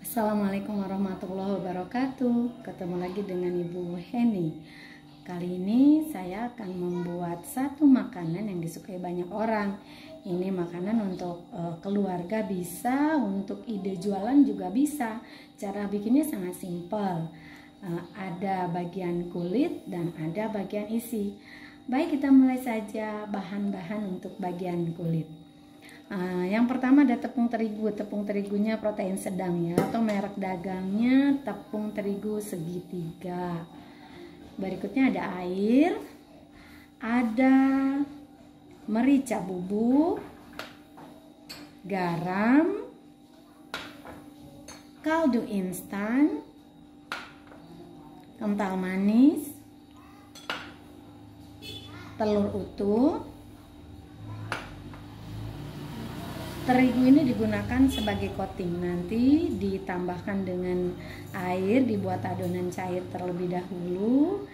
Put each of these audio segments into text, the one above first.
Assalamualaikum warahmatullahi wabarakatuh. Ketemu lagi dengan Ibu Heni. Kali ini saya akan membuat satu makanan yang disukai banyak orang. Ini makanan untuk keluarga bisa, untuk ide jualan juga bisa. Cara bikinnya sangat simpel. Ada bagian kulit dan ada bagian isi. Baik, kita mulai saja bahan-bahan untuk bagian kulit. Yang pertama ada tepung terigu. Tepung terigunya protein sedang ya, atau merek dagangnya tepung terigu segitiga. Berikutnya ada air, ada merica bubuk, garam, kaldu instan, kental manis, telur utuh. Terigu ini digunakan sebagai coating, nanti ditambahkan dengan air, dibuat adonan cair terlebih dahulu.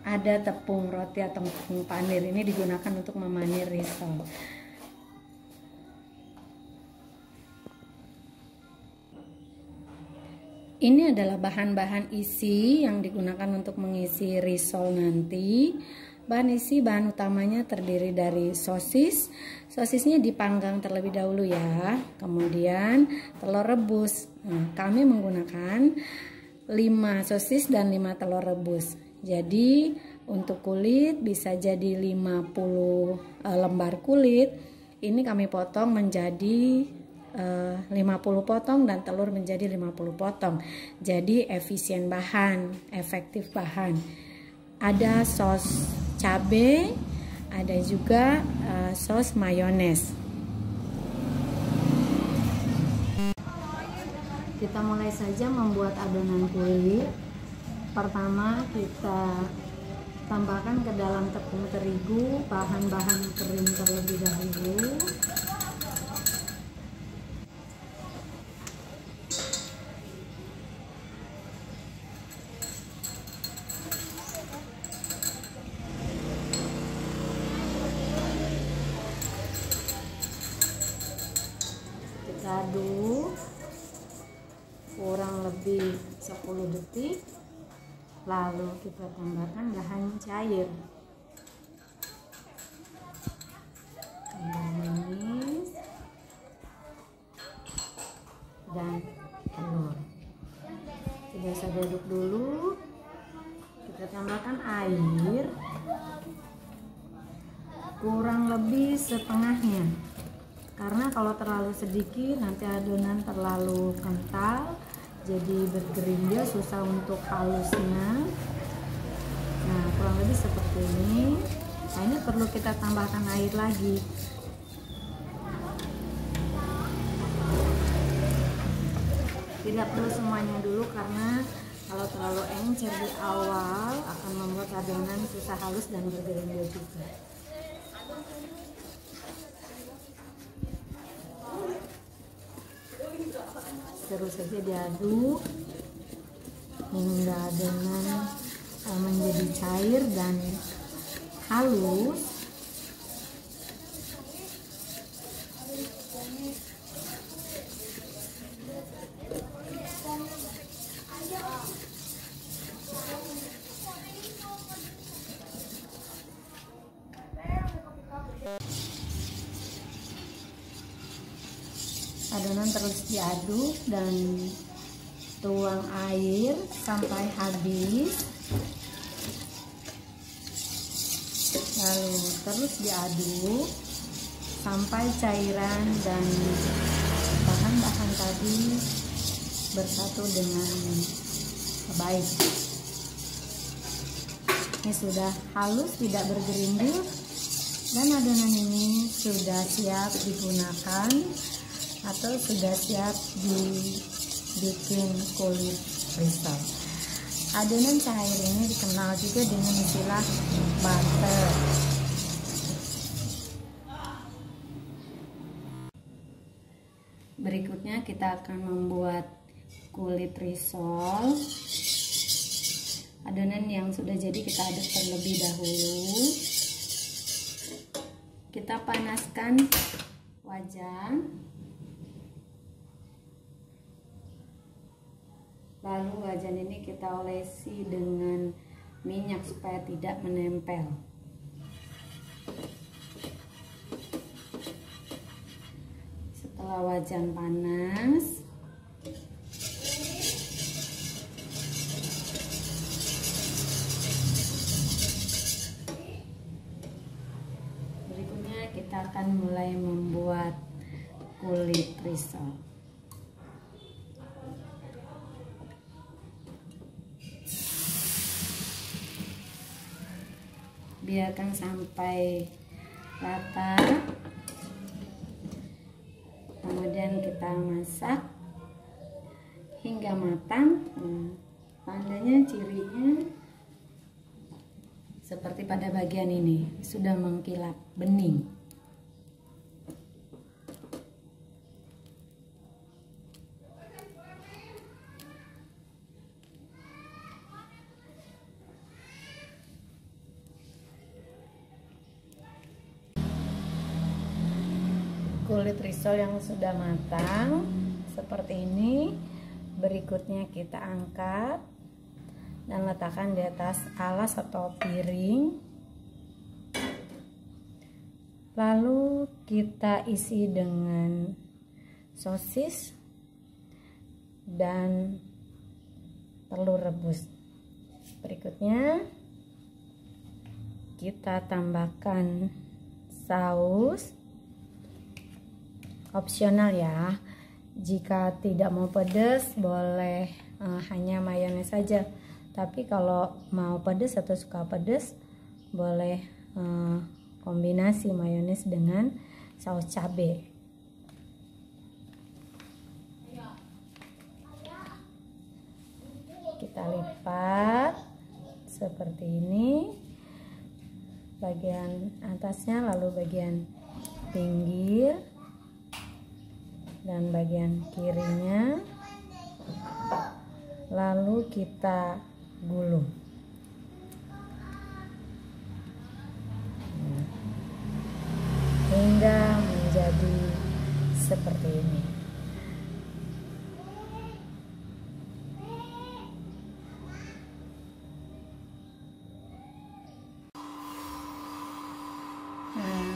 Ada tepung roti atau tepung panir, ini digunakan untuk memanir risol. Ini adalah bahan-bahan isi yang digunakan untuk mengisi risol nanti. Bahan utamanya terdiri dari sosis. Sosisnya dipanggang terlebih dahulu ya. Kemudian telur rebus. Kami menggunakan 5 sosis dan 5 telur rebus. Jadi untuk kulit bisa jadi 50 lembar kulit. Ini kami potong menjadi 50 potong dan telur menjadi 50 potong. Jadi efisien bahan, efektif bahan. Ada sos cabai, ada juga sos mayones. Kita mulai saja membuat adonan kulit. Pertama kita tambahkan ke dalam tepung terigu bahan-bahan kering terlebih dahulu. Aduk kurang lebih 10 detik, lalu kita tambahkan bahan cair, kental manis dan telur. Tidak usah diaduk dulu, kita tambahkan air kurang lebih setengahnya. Karena kalau terlalu sedikit nanti adonan terlalu kental, jadi bergerinda, susah untuk halusnya. Nah, kurang lebih seperti ini. Nah, ini perlu kita tambahkan air lagi. Tidak perlu semuanya dulu, karena kalau terlalu encer di awal akan membuat adonan susah halus dan bergerinda juga. Terus saja diaduk hingga adonan menjadi cair dan halus. Adonan terus diaduk dan tuang air sampai habis, lalu terus diaduk sampai cairan dan bahan-bahan tadi bersatu dengan baik. Ini sudah halus, tidak bergerindil, dan adonan ini sudah siap digunakan atau sudah siap dibikin kulit risol. Adonan cair ini dikenal juga dengan istilah butter. Berikutnya kita akan membuat kulit risol. Adonan yang sudah jadi kita aduk terlebih dahulu. Kita panaskan wajan. Lalu wajan ini kita olesi dengan minyak supaya tidak menempel. Setelah wajan panas, berikutnya kita akan mulai membuat kulit risol. Biarkan sampai rata, kemudian kita masak hingga matang. Tandanya, cirinya seperti pada bagian ini sudah mengkilap bening. Kulit risol yang sudah matang seperti ini. Berikutnya kita angkat dan letakkan di atas alas atau piring. Lalu kita isi dengan sosis dan telur rebus. Berikutnya kita tambahkan saus. Opsional ya, jika tidak mau pedas boleh hanya mayones saja, tapi kalau mau pedas atau suka pedas boleh kombinasi mayones dengan saus cabai. Kita lipat seperti ini, bagian atasnya, lalu bagian pinggir dan bagian kirinya, lalu kita gulung hingga menjadi seperti ini.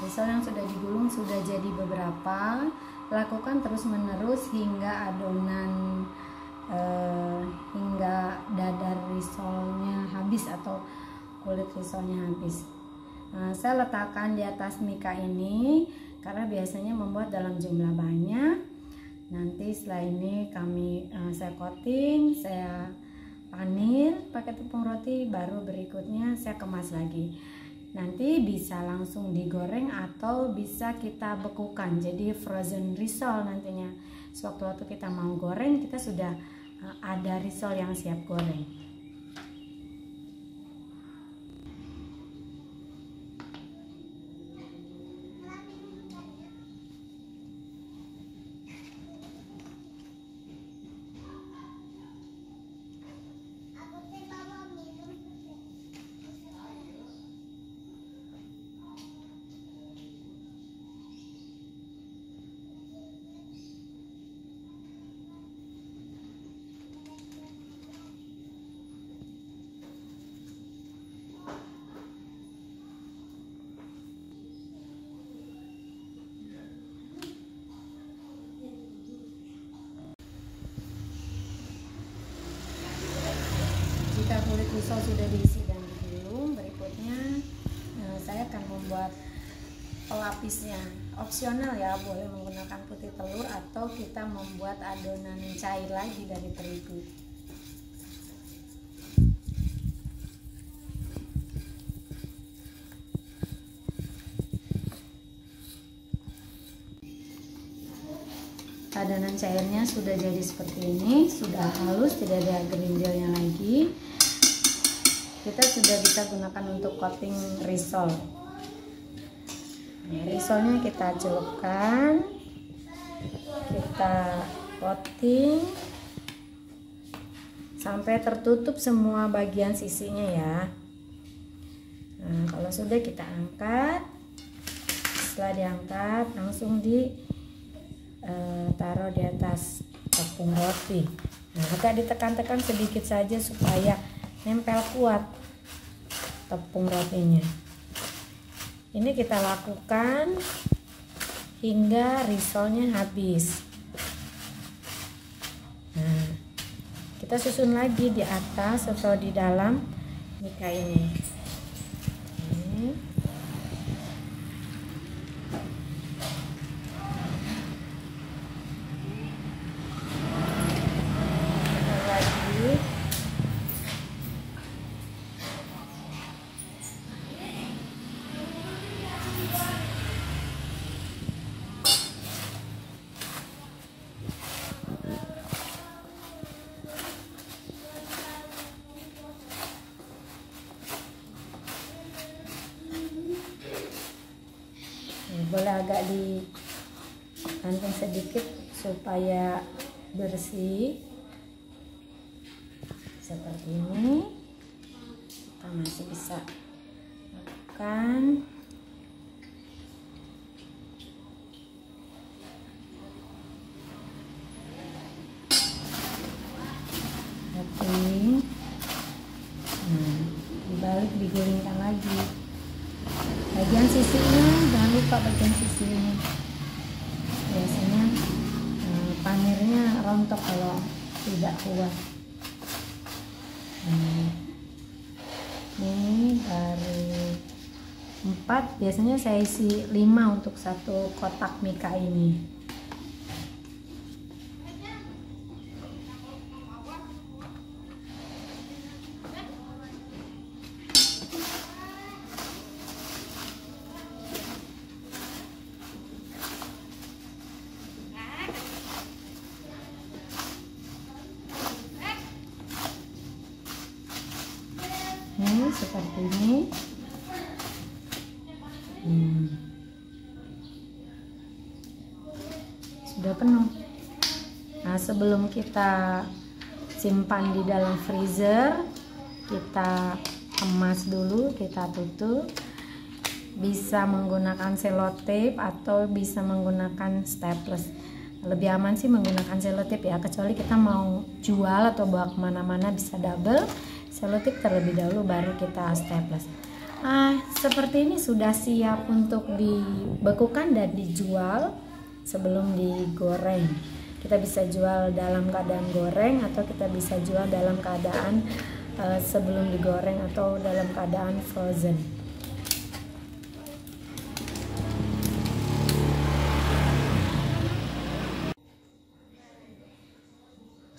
Risol yang sudah digulung sudah jadi beberapa. Lakukan terus-menerus hingga adonan hingga dadar risolnya habis atau kulit risolnya habis. Saya letakkan di atas mika ini karena biasanya membuat dalam jumlah banyak. Nanti setelah ini saya coating, saya panir pakai tepung roti, baru berikutnya saya kemas lagi. Nanti bisa langsung digoreng atau bisa kita bekukan jadi frozen risol nantinya. Sewaktu-waktu kita mau goreng, kita sudah ada risol yang siap goreng. Jika kulit risol sudah diisi dan digulung, berikutnya saya akan membuat pelapisnya. Opsional ya, boleh menggunakan putih telur atau kita membuat adonan cair lagi dari terigu. Adonan cairnya sudah jadi seperti ini, sudah halus, tidak ada gerinjalnya lagi. Kita sudah bisa gunakan untuk coating risol. Risolnya kita celupkan, kita coating sampai tertutup semua bagian sisinya ya. Nah, kalau sudah kita angkat. Setelah diangkat langsung taruh di atas tepung roti. Nah, agak ditekan-tekan sedikit saja supaya nempel kuat tepung rotinya. Ini kita lakukan hingga risolnya habis. Nah, kita susun lagi di atas atau di dalam mika ini. Boleh agak dibanting sedikit supaya bersih seperti ini. Kita masih bisa lakukan. Nah, dibalik, digulingkan lagi. Bagian sisinya jangan lupa, bagian sisi ini biasanya panirnya rontok kalau tidak kuat. Ini baru 4, biasanya saya isi 5 untuk satu kotak mika ini. Seperti ini. Sudah penuh. Nah, sebelum kita simpan di dalam freezer, kita kemas dulu, kita tutup. Bisa menggunakan selotip atau bisa menggunakan staples. Lebih aman sih menggunakan selotip ya, kecuali kita mau jual atau bawa kemana-mana bisa double. Selotip terlebih dahulu baru kita staples. Seperti ini sudah siap untuk dibekukan dan dijual sebelum digoreng. Kita bisa jual dalam keadaan goreng atau kita bisa jual dalam keadaan sebelum digoreng atau dalam keadaan frozen.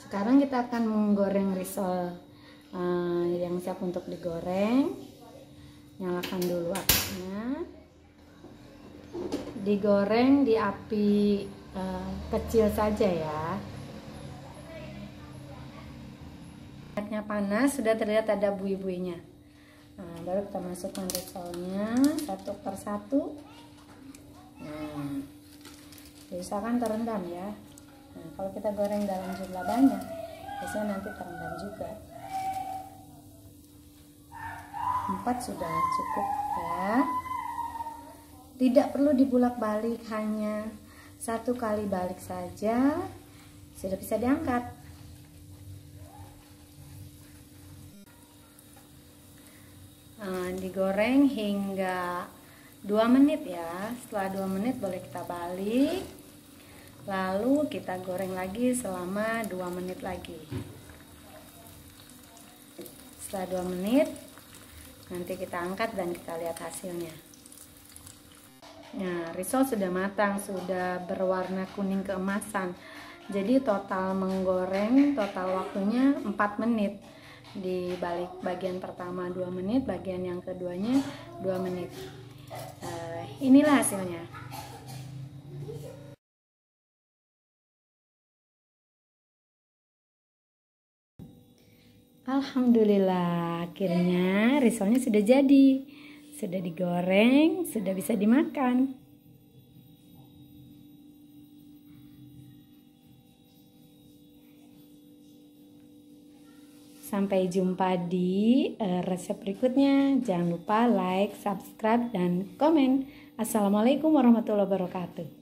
Sekarang kita akan menggoreng risol yang siap untuk digoreng. Nyalakan dulu apinya. Digoreng di api kecil saja ya. Minyaknya panas, sudah terlihat ada buih-buihnya. Nah, baru kita masukkan risolnya satu per satu. Nah, usahakan terendam ya. Nah, kalau kita goreng dalam jumlah banyak, biasanya nanti terendam juga. 4 sudah cukup ya. Tidak perlu dibulak-balik, hanya 1 kali balik saja sudah bisa diangkat. Digoreng hingga 2 menit ya. Setelah 2 menit boleh kita balik, lalu kita goreng lagi selama 2 menit lagi. Setelah 2 menit nanti kita angkat dan kita lihat hasilnya. Nah, risol sudah matang, sudah berwarna kuning keemasan. Jadi total menggoreng, total waktunya 4 menit. Di balik bagian pertama 2 menit, bagian yang keduanya 2 menit. Inilah hasilnya. Alhamdulillah, akhirnya risolnya sudah jadi. Sudah digoreng, sudah bisa dimakan. Sampai jumpa di resep berikutnya. Jangan lupa like, subscribe, dan komen. Assalamualaikum warahmatullahi wabarakatuh.